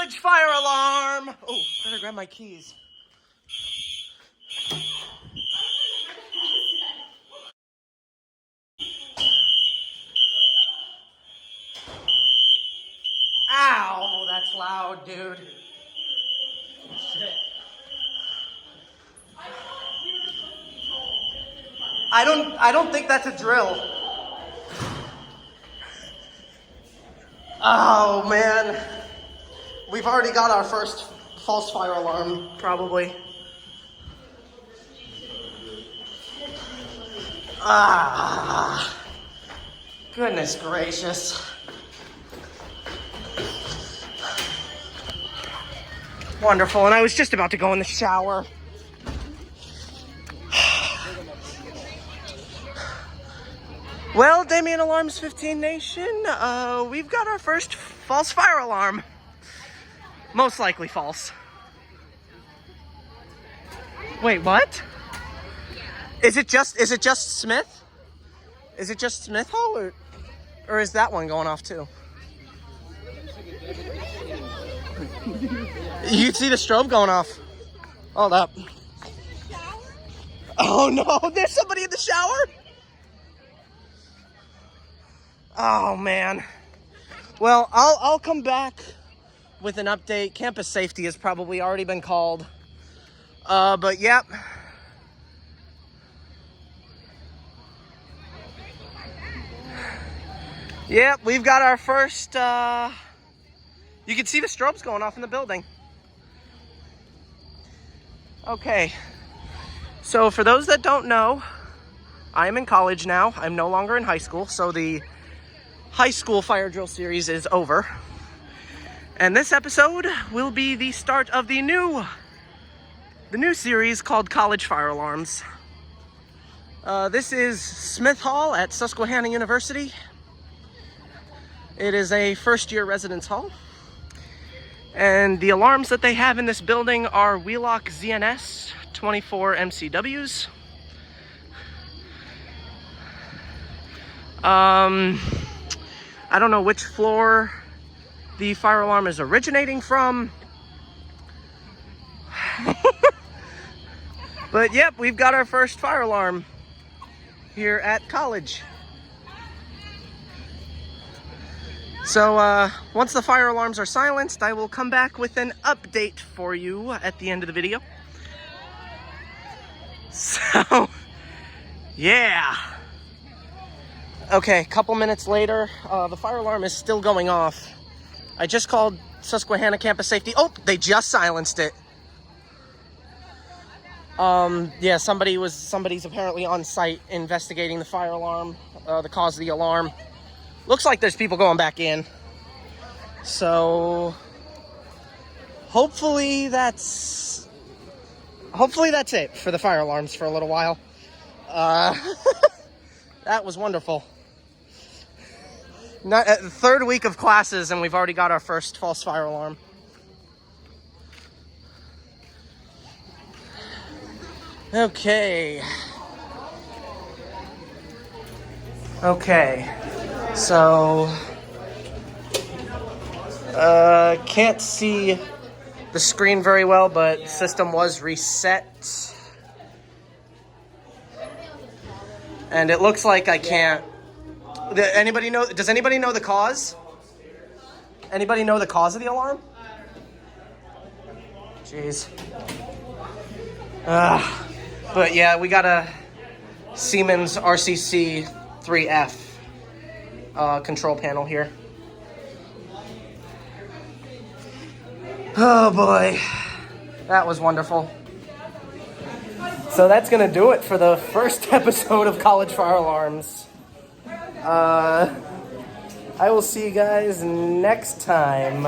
college fire alarm. Oh, better grab my keys. Ow, that's loud, dude. Shit. I don't think that's a drill. Oh, man. We've already got our first false fire alarm, probably. Ah. Goodness gracious. Wonderful, and I was just about to go in the shower. Well, Damien15 Nation, we've got our first false fire alarm. Most likely false. Wait, what? Is it just Smith? Is it just Smith Hall, or is that one going off too? You see the strobe going off. Hold up. Oh no, there's somebody in the shower? Oh man. Well, I'll come back with an update. Campus safety has probably already been called. But yep. Yep, we've got our first, you can see the strobes going off in the building. Okay, so for those that don't know, I am in college now. I'm no longer in high school, so the high school fire drill series is over. And this episode will be the start of the new series called College Fire Alarms. This is Smith Hall at Susquehanna University. It is a first-year residence hall. And the alarms that they have in this building are Wheelock ZNS 24 MCWs. I don't know which floor the fire alarm is originating from. But yep, we've got our first fire alarm here at college. So once the fire alarms are silenced, I will come back with an update for you at the end of the video. So, yeah. Okay, a couple minutes later, the fire alarm is still going off. I just called Susquehanna Campus Safety. Oh, they just silenced it. Yeah, somebody's apparently on site investigating the fire alarm, the cause of the alarm. Looks like there's people going back in. So hopefully that's it for the fire alarms for a little while. That was wonderful. Not at the third week of classes and we've already got our first false fire alarm. Okay. So, can't see the screen very well, but system was reset. And it looks like I can't. Does anybody know the cause? Anybody know the cause of the alarm? Jeez. But yeah, we got a Siemens RCC 3F. Control panel here. Oh boy, that was wonderful. So that's gonna do it for the first episode of College Fire Alarms. I will see you guys next time.